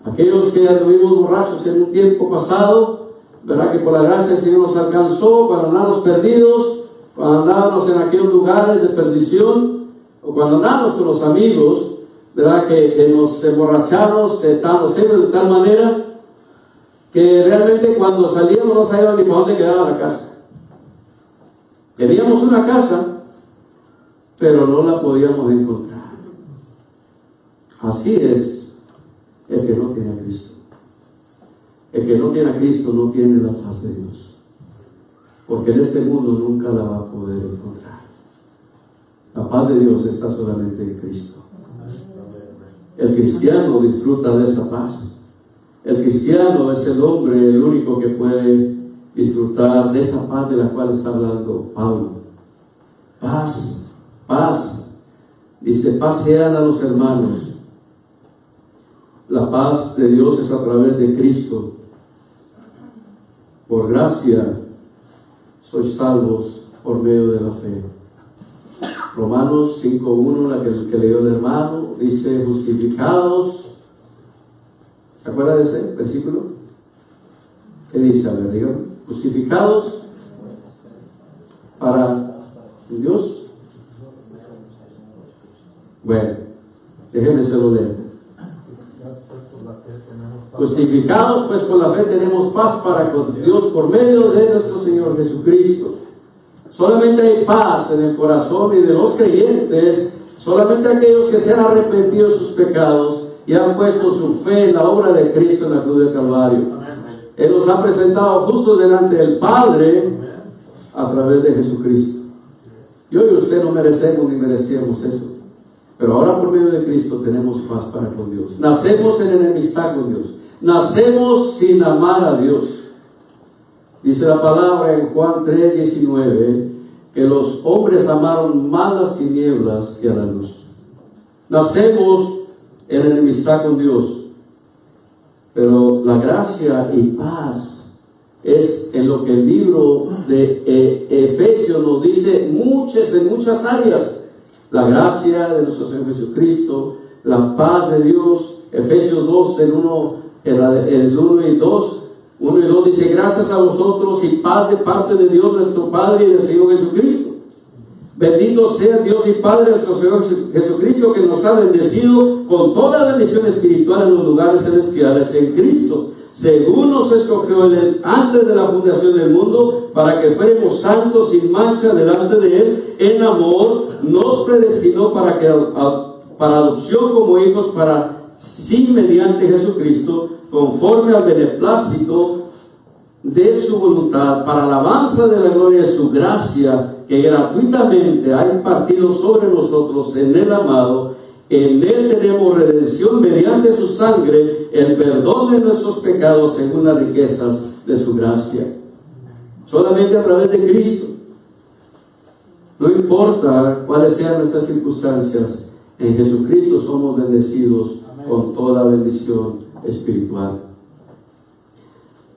Aquellos que anduvimos borrachos en un tiempo pasado, ¿verdad?, que por la gracia del Señor nos alcanzó cuando andábamos perdidos, cuando andábamos en aquellos lugares de perdición, o cuando andábamos con los amigos, ¿verdad?, que nos emborrachamos de tal manera que realmente cuando salíamos no sabíamos ni para dónde quedaba la casa. Teníamos una casa, pero no la podíamos encontrar. Así es el que no tiene a Cristo. El que no tiene a Cristo no tiene la paz de Dios, porque en este mundo nunca la va a poder encontrar. La paz de Dios está solamente en Cristo. El cristiano disfruta de esa paz. El cristiano es el hombre, el único que puede disfrutar de esa paz de la cual está hablando Pablo. Paz, paz. Dice: paz sean a los hermanos. La paz de Dios es a través de Cristo. Por gracia sois salvos por medio de la fe. Romanos 5:1, la que leyó el hermano, dice: justificados. ¿Se acuerda de ese versículo? ¿Qué dice? A ver, dígame. Justificados para Dios Bueno, déjenme se lo leer. Justificados pues por la fe tenemos paz para con Dios por medio de nuestro Señor Jesucristo. Solamente hay paz en el corazón y de los creyentes, solamente aquellos que se han arrepentido de sus pecados y han puesto su fe en la obra de Cristo en la cruz del Calvario. Él nos ha presentado justo delante del Padre a través de Jesucristo. Yo y usted no merecemos ni merecíamos eso, pero ahora por medio de Cristo tenemos paz para con Dios. Nacemos en enemistad con Dios, nacemos sin amar a Dios. Dice la palabra en Juan 3:19 que los hombres amaron más las tinieblas que a la luz. Nacemos en enemistad con Dios, pero la gracia y paz es en lo que el libro de Efesios nos dice en muchas áreas. La gracia de nuestro Señor Jesucristo, la paz de Dios. Efesios 2, el 1 y 2 dice: gracias a vosotros y paz de parte de Dios nuestro Padre y del Señor Jesucristo. Bendito sea Dios y Padre de nuestro Señor Jesucristo, que nos ha bendecido con toda bendición espiritual en los lugares celestiales en Cristo, según nos escogió Él antes de la fundación del mundo, para que fuéramos santos sin mancha delante de Él. En amor nos predestinó para adopción como hijos para sí mediante Jesucristo, conforme al beneplácito de su voluntad, para alabanza de la gloria de su gracia, que gratuitamente ha impartido sobre nosotros en el amado. En Él tenemos redención mediante su sangre, el perdón de nuestros pecados según las riquezas de su gracia. Solamente a través de Cristo. No importa cuáles sean nuestras circunstancias, en Jesucristo somos bendecidos con toda bendición espiritual.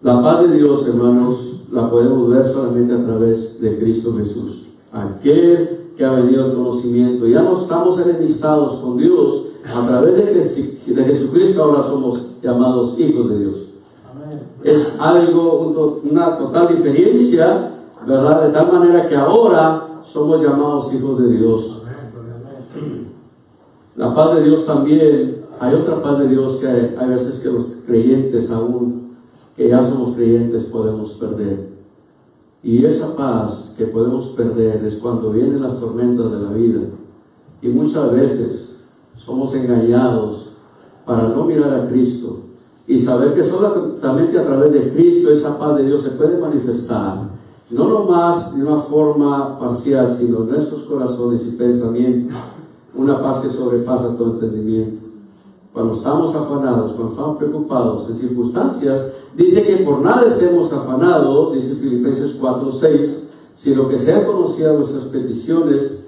La paz de Dios, hermanos, la podemos ver solamente a través de Cristo Jesús, aquel que ha venido al conocimiento. Ya no estamos enemistados con Dios. A través de Jesucristo ahora somos llamados hijos de Dios. Amén. Es algo, una total diferencia, ¿verdad? De tal manera que ahora somos llamados hijos de Dios. Amén. La paz de Dios también, hay otra paz de Dios que hay veces que los creyentes, aún que ya somos creyentes, podemos perder. Y esa paz que podemos perder es cuando vienen las tormentas de la vida. Y muchas veces somos engañados para no mirar a Cristo y saber que solamente a través de Cristo esa paz de Dios se puede manifestar. No nomás de una forma parcial, sino en nuestros corazones y pensamientos. Una paz que sobrepasa todo entendimiento. Cuando estamos afanados, cuando estamos preocupados en circunstancias, dice que por nada estemos afanados, dice Filipenses 4:6, sino que sean conocidas vuestras peticiones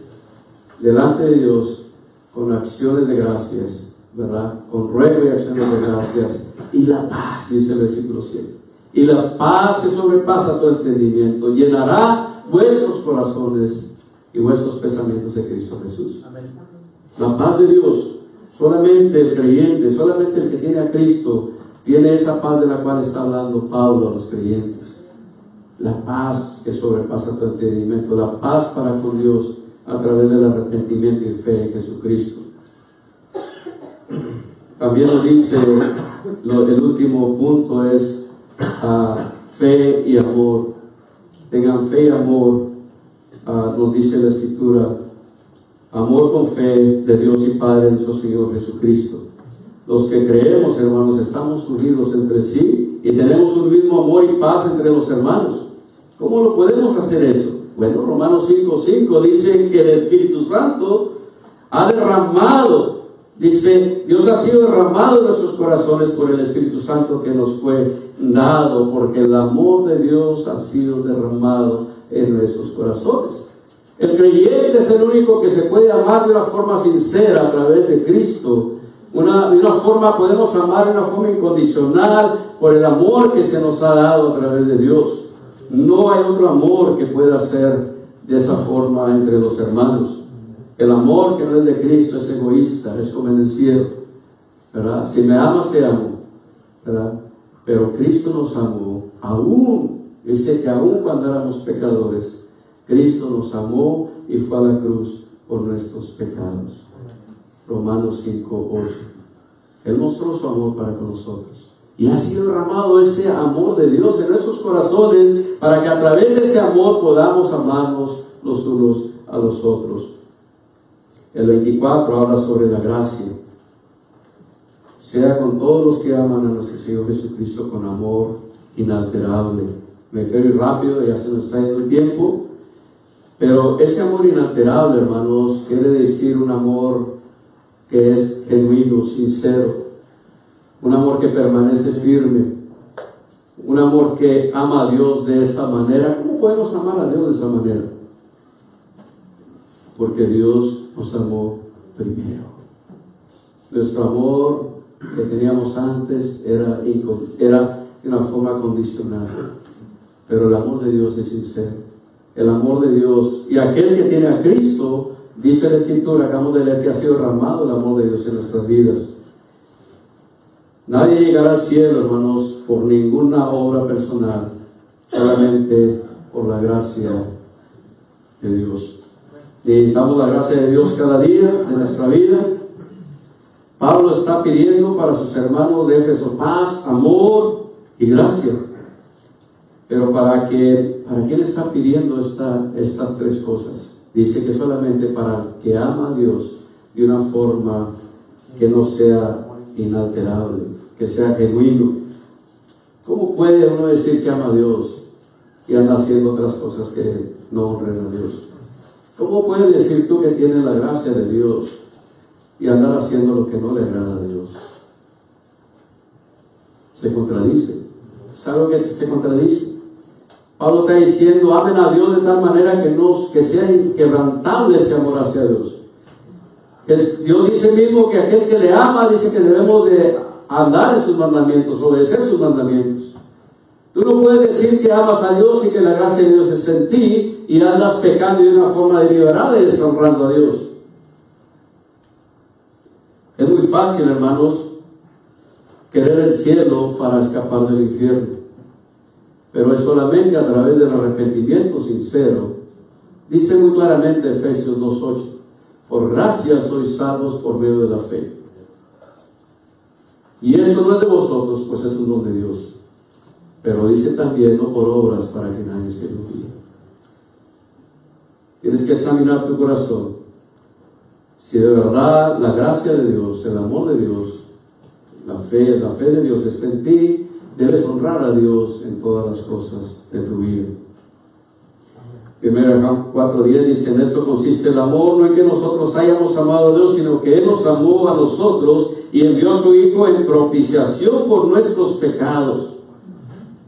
delante de Dios con acciones de gracias, ¿verdad? Con ruego y acciones de gracias. Y la paz, dice el versículo 7. Y la paz que sobrepasa todo entendimiento llenará vuestros corazones y vuestros pensamientos de Cristo Jesús. Amén. La paz de Dios, solamente el creyente, solamente el que tiene a Cristo, tiene esa paz de la cual está hablando Pablo a los creyentes. La paz que sobrepasa todo entendimiento, la paz para con Dios a través del arrepentimiento y fe en Jesucristo. También nos dice, el último punto es fe y amor. Tengan fe y amor, nos dice la Escritura. Amor con fe de Dios y Padre de nuestro Señor Jesucristo. Los que creemos, hermanos, estamos unidos entre sí y tenemos un mismo amor y paz entre los hermanos. ¿Cómo lo podemos hacer eso? Bueno, Romanos 5:5 dice que el Espíritu Santo ha derramado, dice, Dios ha sido derramado en nuestros corazones por el Espíritu Santo que nos fue dado, porque el amor de Dios ha sido derramado en nuestros corazones. El creyente es el único que se puede amar de una forma sincera a través de Cristo. De una forma, podemos amar de una forma incondicional por el amor que se nos ha dado a través de Dios. No hay otro amor que pueda ser de esa forma entre los hermanos. El amor que no es de Cristo es egoísta, es convencido, ¿verdad? Si me amas, te amo, ¿verdad? Pero Cristo nos amó, dice que aún cuando éramos pecadores, Cristo nos amó y fue a la cruz por nuestros pecados. Romanos 5:8. Él mostró su amor para con nosotros. Y ha sido derramado ese amor de Dios en nuestros corazones para que a través de ese amor podamos amarnos los unos a los otros. El 24 habla sobre la gracia. Sea con todos los que aman a nuestro Señor Jesucristo con amor inalterable. Me quiero ir rápido, ya se nos está yendo el tiempo. Pero ese amor inalterable, hermanos, quiere decir un amor que es genuino, sincero. Un amor que permanece firme. Un amor que ama a Dios de esa manera. ¿Cómo podemos amar a Dios de esa manera? Porque Dios nos amó primero. Nuestro amor que teníamos antes era de una forma condicional. Pero el amor de Dios es sincero. El amor de Dios. Y aquel que tiene a Cristo, dice la Escritura, acabamos de leer, que ha sido derramado el amor de Dios en nuestras vidas. Nadie llegará al cielo, hermanos, por ninguna obra personal, solamente por la gracia de Dios. Necesitamos la gracia de Dios cada día de nuestra vida. Pablo está pidiendo para sus hermanos de Éfeso paz, amor y gracia. Pero ¿para qué le está pidiendo estas tres cosas? Dice que solamente para el que ama a Dios de una forma que no sea inalterable, que sea genuino. ¿Cómo puede uno decir que ama a Dios y anda haciendo otras cosas que no honren a Dios? ¿Cómo puedes decir tú que tienes la gracia de Dios y andar haciendo lo que no le agrada a Dios? Se contradice. Es algo que se contradice. Pablo está diciendo, amen a Dios de tal manera que sea inquebrantable ese amor hacia Dios. Dios dice mismo que aquel que le ama, dice que debemos de andar en sus mandamientos, obedecer sus mandamientos. Tú no puedes decir que amas a Dios y que la gracia de Dios es en ti y andas pecando de una forma deliberada y deshonrando a Dios. Es muy fácil, hermanos, querer el cielo para escapar del infierno. Pero es solamente a través del arrepentimiento sincero. Dice muy claramente Efesios 2:8, por gracia sois salvos por medio de la fe. Y eso no es de vosotros, pues es un don de Dios. Pero dice también, no por obras para que nadie se gloríe. Tienes que examinar tu corazón. Si de verdad la gracia de Dios, el amor de Dios, la fe de Dios está en ti, debes honrar a Dios en todas las cosas de tu vida. 1 Juan 4:10 dice, en esto consiste el amor, no en que nosotros hayamos amado a Dios, sino que Él nos amó a nosotros y envió a su Hijo en propiciación por nuestros pecados.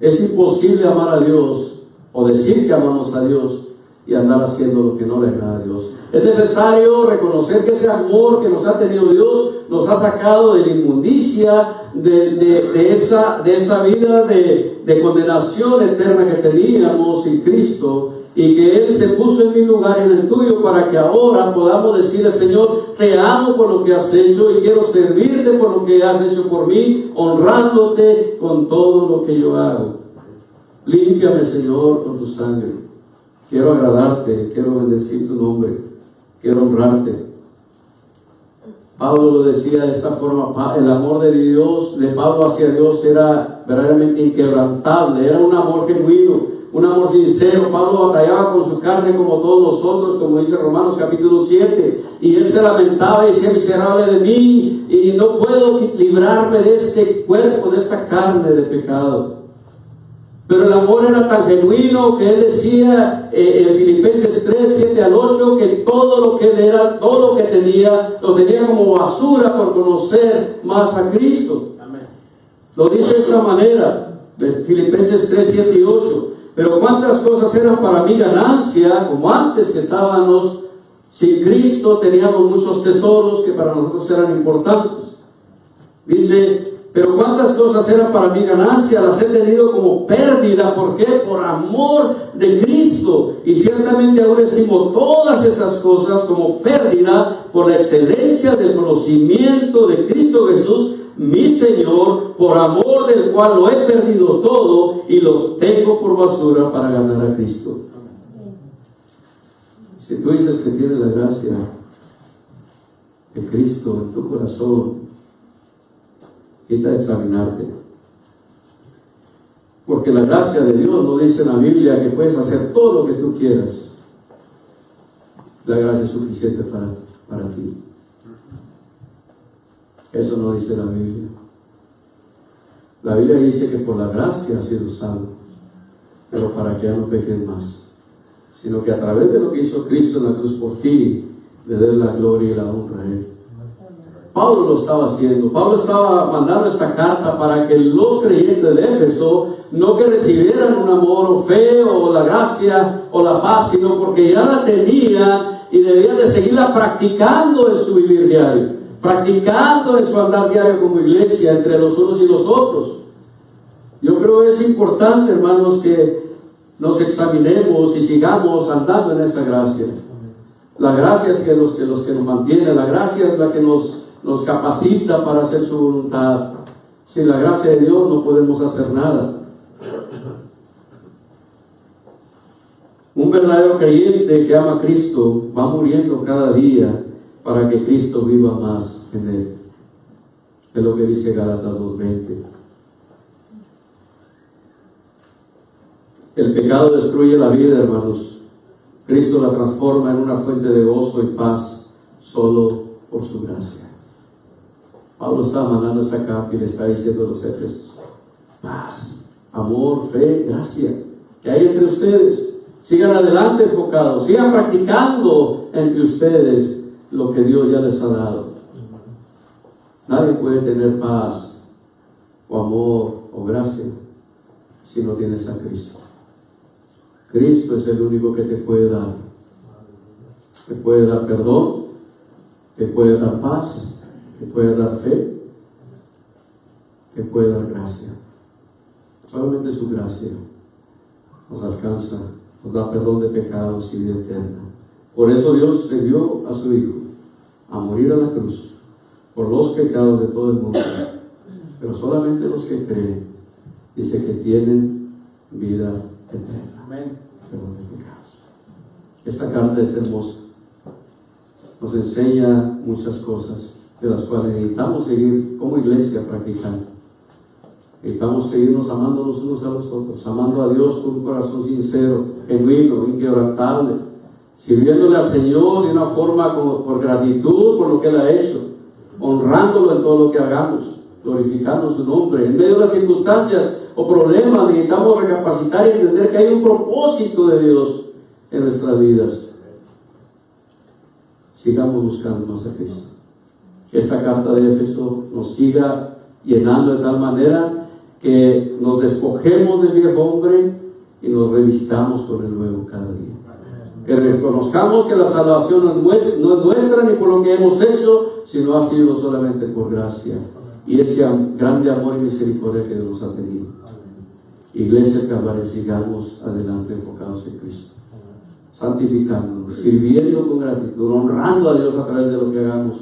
Es imposible amar a Dios o decir que amamos a Dios y andar haciendo lo que no le agrada a Dios. Es necesario reconocer que ese amor que nos ha tenido Dios nos ha sacado de la inmundicia, de esa vida de condenación eterna que teníamos sin Cristo, y que Él se puso en mi lugar y en el tuyo para que ahora podamos decirle, Señor, te amo por lo que has hecho y quiero servirte por lo que has hecho por mí, honrándote con todo lo que yo hago. Límpiame, Señor, con tu sangre. Quiero agradarte, quiero bendecir tu nombre, quiero honrarte. Pablo lo decía de esta forma, el amor de Dios, de Pablo hacia Dios era verdaderamente inquebrantable, era un amor genuino, un amor sincero. Pablo batallaba con su carne como todos nosotros, como dice Romanos capítulo 7, y él se lamentaba y decía, miserable de mí, y no puedo librarme de este cuerpo, de esta carne de pecado. Pero el amor era tan genuino que él decía en Filipenses 3, 7 al 8, que todo lo que él era, todo lo que tenía, lo tenía como basura por conocer más a Cristo. Amén. Lo dice de esta manera, de Filipenses 3, 7 y 8. Pero cuántas cosas eran para mí ganancia, como antes que estábamos sin Cristo, teníamos muchos tesoros que para nosotros eran importantes. Dice, pero cuántas cosas eran para mí ganancia, las he tenido como pérdida. ¿Por qué? Por amor de Cristo. Y ciertamente ahora decimos todas esas cosas como pérdida por la excelencia del conocimiento de Cristo Jesús, mi Señor, por amor del cual lo he perdido todo y lo tengo por basura para ganar a Cristo. Si tú dices que tienes la gracia, de Cristo en tu corazón, quita a examinarte. Porque la gracia de Dios no dice en la Biblia que puedes hacer todo lo que tú quieras. La gracia es suficiente para ti. Eso no dice la Biblia. La Biblia dice que por la gracia has sido salvo, pero para que ya no peques más, sino que a través de lo que hizo Cristo en la cruz por ti, le des la gloria y la honra a Él. Pablo lo estaba haciendo. Pablo estaba mandando esta carta para que los creyentes de Éfeso no que recibieran un amor o fe o la gracia o la paz, sino porque ya la tenían y debían de seguirla practicando en su vivir diario, practicando en su andar diario como iglesia entre los unos y los otros. Yo creo que es importante, hermanos, que nos examinemos y sigamos andando en esa gracia. La gracia es que los que nos mantiene, la gracia es la que nos capacita para hacer su voluntad. Sin la gracia de Dios no podemos hacer nada. Un verdadero creyente que ama a Cristo va muriendo cada día para que Cristo viva más en él. Es lo que dice Gálatas 2:20. El pecado destruye la vida, hermanos. Cristo la transforma en una fuente de gozo y paz solo por su gracia. Pablo está mandando esta carta y le está diciendo a los Efesios: paz, amor, fe, gracia, que hay entre ustedes. Sigan adelante enfocados, sigan practicando entre ustedes lo que Dios ya les ha dado. Nadie puede tener paz o amor o gracia si no tienes a Cristo. Cristo es el único que te puede dar. Te puede dar perdón, te puede dar paz, te puede dar fe, te puede dar gracia. Solamente su gracia nos alcanza, nos da perdón de pecados y vida eterna. Por eso Dios envió a su Hijo a morir a la cruz por los pecados de todo el mundo, pero solamente los que creen, dice que tienen vida eterna. Amén. Perdón de pecados. Esta carta es hermosa, nos enseña muchas cosas de las cuales necesitamos seguir como iglesia practicando. Necesitamos seguirnos amando los unos a los otros, amando a Dios con un corazón sincero, genuino, inquebrantable, sirviéndole al Señor de una forma por gratitud por lo que Él ha hecho, honrándolo en todo lo que hagamos, glorificando su nombre. En medio de las circunstancias o problemas necesitamos recapacitar y entender que hay un propósito de Dios en nuestras vidas. Sigamos buscando más a Cristo. Que esta carta de Éfeso nos siga llenando de tal manera que nos despojemos del viejo hombre y nos revistamos con el nuevo cada día. Que reconozcamos que la salvación no es nuestra ni por lo que hemos hecho, sino ha sido solamente por gracia y ese grande amor y misericordia que Dios nos ha tenido. Iglesia del Calvario, sigamos adelante enfocados en Cristo, santificándonos, sirviendo con gratitud, honrando a Dios a través de lo que hagamos.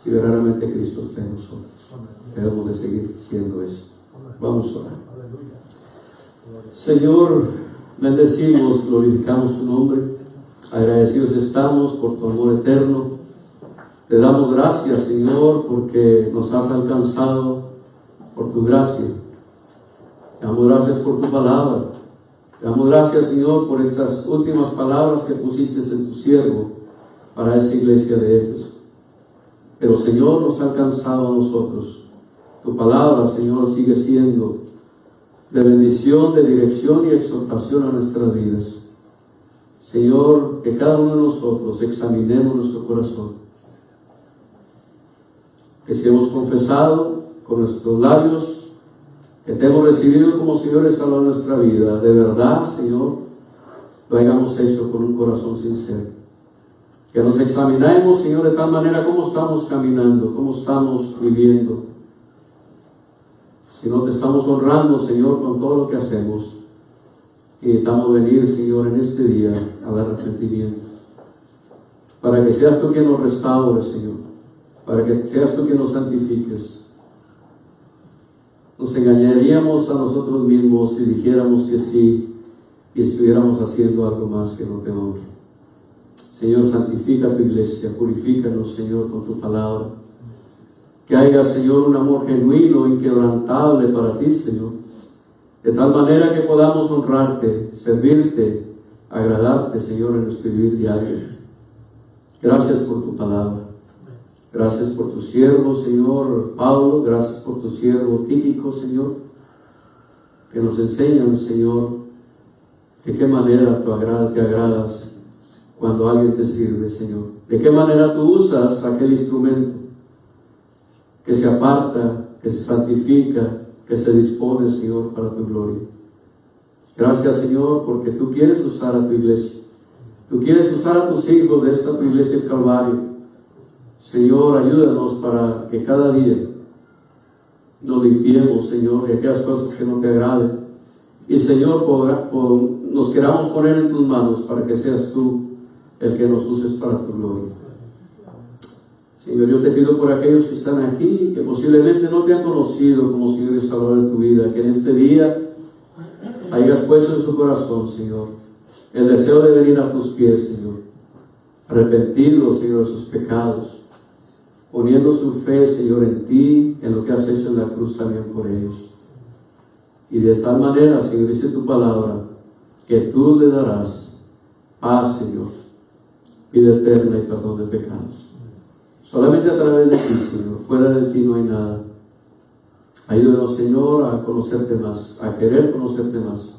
Si verdaderamente Cristo está en nosotros, debemos de seguir siendo eso. Vamos a orar. Señor, bendecimos, glorificamos su nombre, agradecidos estamos por tu amor eterno. Te damos gracias, Señor, porque nos has alcanzado por tu gracia. Te damos gracias por tu palabra. Te damos gracias, Señor, por estas últimas palabras que pusiste en tu siervo para esa iglesia de Éfeso. Pero, Señor, nos ha alcanzado a nosotros. Tu palabra, Señor, sigue siendo de bendición, de dirección y exhortación a nuestras vidas. Señor, que cada uno de nosotros examinemos nuestro corazón. Que si hemos confesado con nuestros labios que te hemos recibido como Señor y Salvador de nuestra vida, de verdad, Señor, lo hayamos hecho con un corazón sincero. Que nos examinemos, Señor, de tal manera cómo estamos caminando, cómo estamos viviendo. Si no te estamos honrando, Señor, con todo lo que hacemos, y necesitamos venir, Señor, en este día al arrepentimiento, para que seas tú quien nos restaure, Señor, para que seas tú quien nos santifiques. Nos engañaríamos a nosotros mismos si dijéramos que sí y estuviéramos haciendo algo más que no te honre. Señor, santifica tu iglesia, purifícanos, Señor, con tu palabra. Que haya, Señor, un amor genuino, inquebrantable para ti, Señor. De tal manera que podamos honrarte, servirte, agradarte, Señor, en nuestro vivir diario. Gracias por tu palabra. Gracias por tu siervo, Señor Pablo. Gracias por tu siervo Tíquico, Señor, que nos enseñan, Señor, de qué manera te agradas cuando alguien te sirve, Señor. De qué manera tú usas aquel instrumento que se aparta, que se santifica, que se dispone, Señor, para tu gloria. Gracias, Señor, porque tú quieres usar a tu iglesia. Tú quieres usar a tus hijos de esta tu iglesia del Calvario. Señor, ayúdanos para que cada día nos limpiemos, Señor, de aquellas cosas que no te agraden. Y, Señor, nos queramos poner en tus manos para que seas tú el que nos uses para tu gloria. Señor, yo te pido por aquellos que están aquí, que posiblemente no te han conocido como Señor y Salvador de tu vida, que en este día hayas puesto en su corazón, Señor, el deseo de venir a tus pies, Señor, arrepentidos, Señor, de sus pecados, poniendo su fe, Señor, en ti, en lo que has hecho en la cruz también por ellos. Y de tal manera, Señor, dice tu palabra, que tú le darás paz, Señor, vida eterna y perdón de pecados. Solamente a través de ti, Señor. Fuera de ti no hay nada. Ayúdanos, Señor, a conocerte más, a querer conocerte más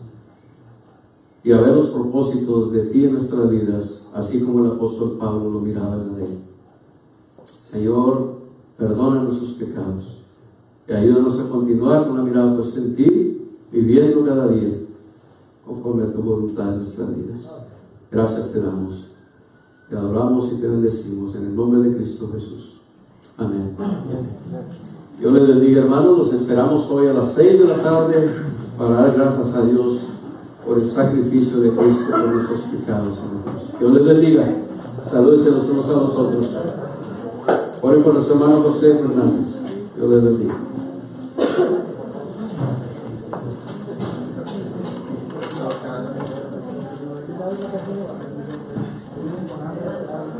y a ver los propósitos de ti en nuestras vidas, así como el apóstol Pablo lo miraba en la ley. Señor, perdona nuestros pecados y ayúdanos a continuar con la mirada puesta en ti, viviendo cada día conforme a tu voluntad en nuestras vidas. Gracias te damos. Te adoramos y te bendecimos en el nombre de Cristo Jesús. Amén. Dios les bendiga, hermanos. Los esperamos hoy a las 6 de la tarde para dar gracias a Dios por el sacrificio de Cristo por nuestros pecados. Dios les bendiga. Salúdense los unos a los otros. Oren por nuestro hermano José Fernández. Dios les bendiga.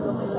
Gracias.